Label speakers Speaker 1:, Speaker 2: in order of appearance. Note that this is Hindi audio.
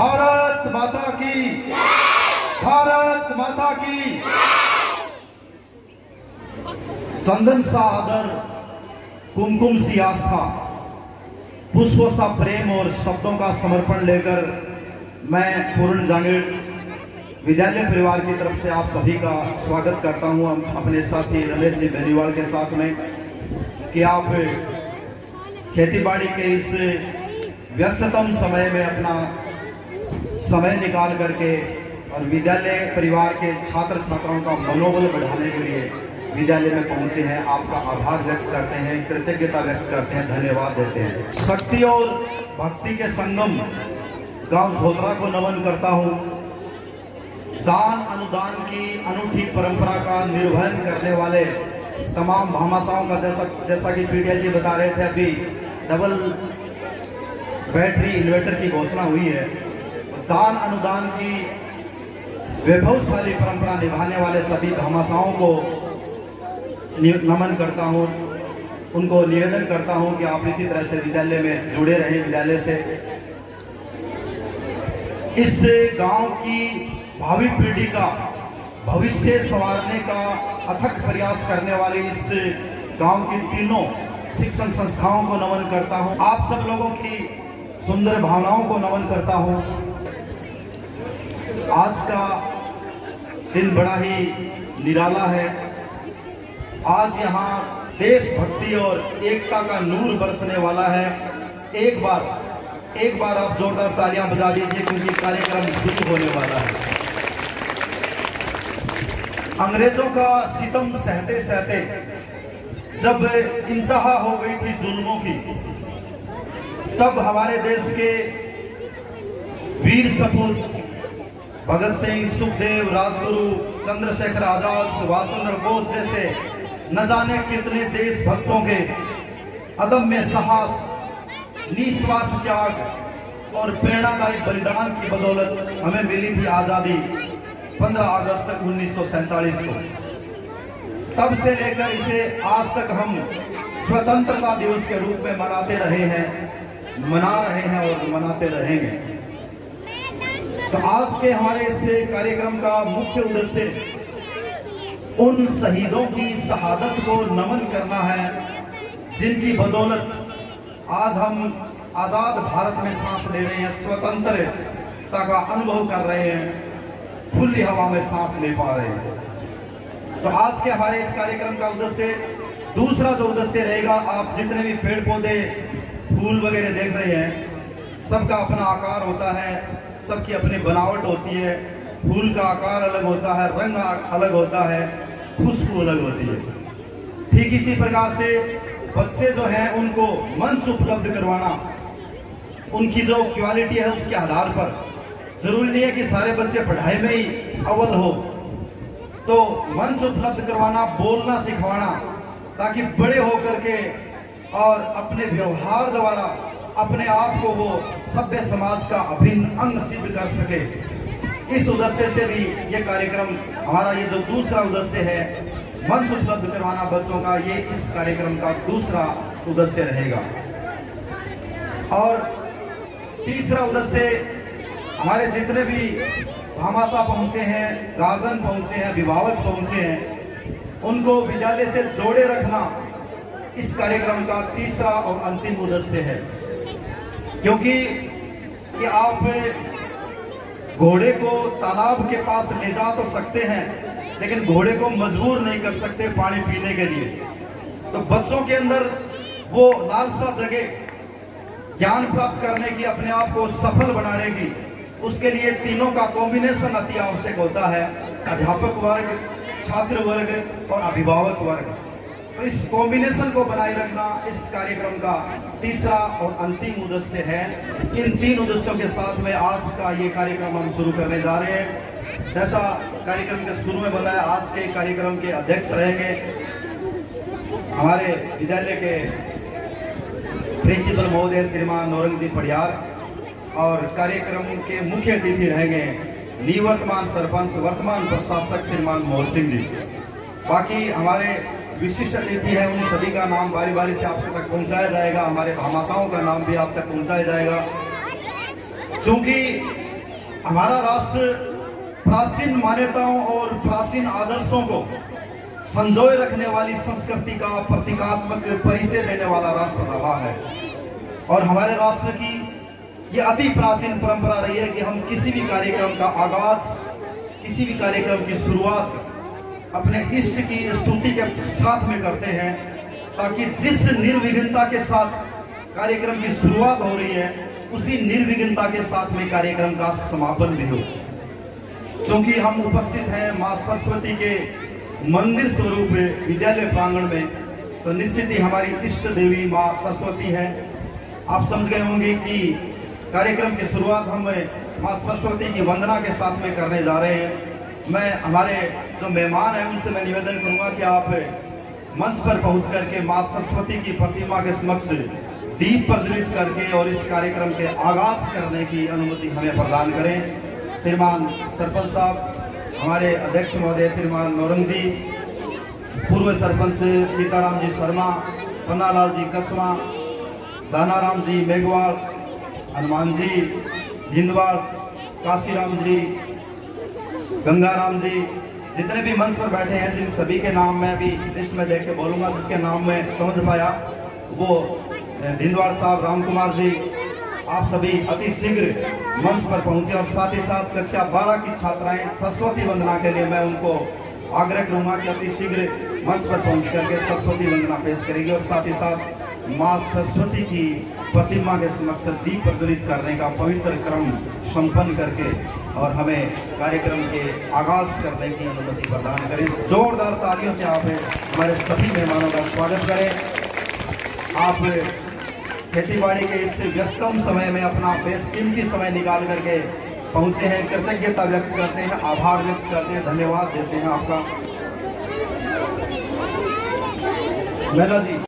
Speaker 1: भारत माता की, भारत माता की। चंदन सा आदर, कुमकुम सी आस्था, पुष्पों सा प्रेम और शब्दों का समर्पण लेकर मैं पूर्ण जांगीड़ विद्यालय परिवार की तरफ से आप सभी का स्वागत करता हूं अपने साथी रमेश जी बेनीवाल के साथ में कि आप खेतीबाड़ी के इस व्यस्ततम समय में अपना समय निकाल करके और विद्यालय परिवार के छात्र छात्राओं का मनोबल बढ़ाने के लिए विद्यालय में पहुंचे हैं। आपका आभार व्यक्त करते हैं, कृतज्ञता व्यक्त करते हैं, धन्यवाद देते हैं। शक्ति और भक्ति के संगम गांव झोतरा को नमन करता हूं। दान अनुदान की अनूठी परंपरा का निर्वहन करने वाले तमाम भामाशाहों का जैसा कि पीडीएल जी बता रहे थे, अभी डबल बैटरी इन्वर्टर की घोषणा हुई है। दान अनुदान की वैभवशाली परंपरा निभाने वाले सभी भामाशाहों को नमन करता हूं। उनको निवेदन करता हूं कि आप इसी तरह से विद्यालय में जुड़े रहें। विद्यालय से इस गांव की भावी पीढ़ी का भविष्य संवारने का अथक प्रयास करने वाली इस गांव की तीनों शिक्षण संस्थाओं को नमन करता हूं। आप सब लोगों की सुंदर भावनाओं को नमन करता हूं। आज का दिन बड़ा ही निराला है। आज यहाँ देशभक्ति और एकता का नूर बरसने वाला है। एक बार आप जोरदार तालियां बजा दीजिए क्योंकि कार्यक्रम शुरू होने वाला है। अंग्रेजों का सितम सहते सहते जब इंतहा हो गई थी जुल्मों की, तब हमारे देश के वीर सपूत भगत सिंह, सुखदेव, राजगुरु, चंद्रशेखर आजाद, सुभाष चंद्र बोस जैसे न जाने कितने देशभक्तों के अदम्य साहस, निस्वार्थ त्याग और प्रेरणादायी बलिदान की बदौलत हमें मिली थी आजादी 15 अगस्त 1947 को। तब से लेकर इसे आज तक हम स्वतंत्रता दिवस के रूप में मनाते रहे हैं, मना रहे हैं और मनाते रहेंगे। तो आज के हमारे इस कार्यक्रम का मुख्य उद्देश्य उन शहीदों की शहादत को नमन करना है जिनकी बदौलत आज हम आजाद भारत में सांस ले रहे हैं, स्वतंत्रता का अनुभव कर रहे हैं, खुली हवा में सांस ले पा रहे हैं। तो आज के हमारे इस कार्यक्रम का उद्देश्य, दूसरा जो उद्देश्य रहेगा, आप जितने भी पेड़ पौधे फूल वगैरह देख रहे हैं, सबका अपना आकार होता है, सबकी अपनी बनावट होती है। फूल का आकार अलग होता है, रंग अलग होता है, खुशबू अलग होती है। ठीक इसी प्रकार से बच्चे जो हैं उनको मंच उपलब्ध करवाना, उनकी जो क्वालिटी है उसके आधार पर, जरूरी नहीं है कि सारे बच्चे पढ़ाई में ही अव्वल हो, तो मंच उपलब्ध करवाना, बोलना सिखवाना, ताकि बड़े होकर के और अपने व्यवहार द्वारा अपने आप को वो सभ्य समाज का अभिन्न अंग सिद्ध कर सके। इस उद्देश्य से भी ये कार्यक्रम हमारा, ये जो दूसरा उद्देश्य है मंच उपलब्ध करवाना बच्चों का, ये इस कार्यक्रम का दूसरा उद्देश्य रहेगा। और तीसरा उद्देश्य, हमारे जितने भी भामाशाह पहुंचे हैं, गार्जियन पहुंचे हैं, अभिभावक पहुंचे हैं, उनको विद्यालय से जोड़े रखना इस कार्यक्रम का तीसरा और अंतिम उद्देश्य है। क्योंकि कि आप घोड़े को तालाब के पास ले जा तो सकते हैं, लेकिन घोड़े को मजबूर नहीं कर सकते पानी पीने के लिए। तो बच्चों के अंदर वो लालसा जगे ज्ञान प्राप्त करने की, अपने आप को सफल बनाने की, उसके लिए तीनों का कॉम्बिनेशन अति आवश्यक होता है। अध्यापक वर्ग, छात्र वर्ग और अभिभावक वर्ग, तो इस कॉम्बिनेशन को बनाए रखना इस कार्यक्रम का तीसरा और अंतिम उद्देश्य है। इन तीन उद्देश्यों के साथ में आज का ये कार्यक्रम हम शुरू करने जा रहे हैं। जैसा कार्यक्रम के शुरू में बताया, आज के कार्यक्रम के अध्यक्ष रहेंगे हमारे विद्यालय के प्रिंसिपल महोदय श्रीमान नौरंग जी पडियार, और कार्यक्रम के मुख्य अतिथि रहेंगे निवर्तमान सरपंच, वर्तमान प्रशासक श्रीमान मोहन सिंह जी। बाकी हमारे विशिष्ट अतिथि है, उन सभी का नाम बारी बारी से आप तक पहुंचाया जाएगा। हमारे भामाशाहों का नाम भी आप तक पहुंचाया जाएगा। चूंकि हमारा राष्ट्र प्राचीन मान्यताओं और प्राचीन आदर्शों को संजोए रखने वाली संस्कृति का प्रतीकात्मक परिचय देने वाला राष्ट्र रहा है। और हमारे राष्ट्र की ये अति प्राचीन परंपरा रही है कि हम किसी भी कार्यक्रम का आगाज, किसी भी कार्यक्रम की शुरुआत अपने इष्ट की स्तुति के साथ में करते हैं, ताकि जिस निर्विघ्नता के साथ कार्यक्रम की शुरुआत हो रही है उसी निर्विघ्नता के साथ में कार्यक्रम का समापन भी हो। क्योंकि हम उपस्थित हैं मां सरस्वती के मंदिर स्वरूप विद्यालय प्रांगण में, तो निश्चित ही हमारी इष्ट देवी मां सरस्वती है। आप समझ गए होंगे कि कार्यक्रम की शुरुआत हम मां सरस्वती की वंदना के साथ में करने जा रहे हैं। मैं हमारे जो मेहमान हैं उनसे मैं निवेदन करूंगा कि आप मंच पर पहुंच करके मां सरस्वती की प्रतिमा के समक्ष दीप प्रज्वलित करके और इस कार्यक्रम के आगाज करने की अनुमति हमें प्रदान करें। श्रीमान सरपंच साहब, हमारे अध्यक्ष महोदय श्रीमान नौरंग जी, पूर्व सरपंच सीताराम जी शर्मा, पन्नालाल जी कसवा, दानाराम जी मेघवाल, हनुमान जी हिंदवाल, काशीराम जी, गंगाराम जी, जितने भी मंच पर बैठे हैं जिन सभी के नाम मैं अभी लिस्ट में देख के बोलूंगा, जिसके नाम मैं समझ पाया वो हिंदवाल साहब, राम कुमार जी, आप सभी अति शीघ्र मंच पर पहुंचे। और साथ ही साथ कक्षा 12 की छात्राएं सरस्वती वंदना के लिए मैं उनको आग्रह करूंगा कि अति शीघ्र मंच पर पहुंच करके सरस्वती वंदना पेश करेंगे। और साथ ही साथ मां सरस्वती की प्रतिमा के समक्ष दीप प्रज्वलित करने का पवित्र क्रम संपन्न करके और हमें कार्यक्रम के आगाज करने की अनुमति प्रदान करें। जोरदार तालियों से आप हमारे सभी मेहमानों का स्वागत करें। आप खेतीबाड़ी के इस व्यस्तम समय में अपना बेशकीमती समय निकाल करके पहुंचे हैं। कृतज्ञता व्यक्त करते हैं, आभार व्यक्त करते हैं, धन्यवाद देते हैं आपका। मैला जी।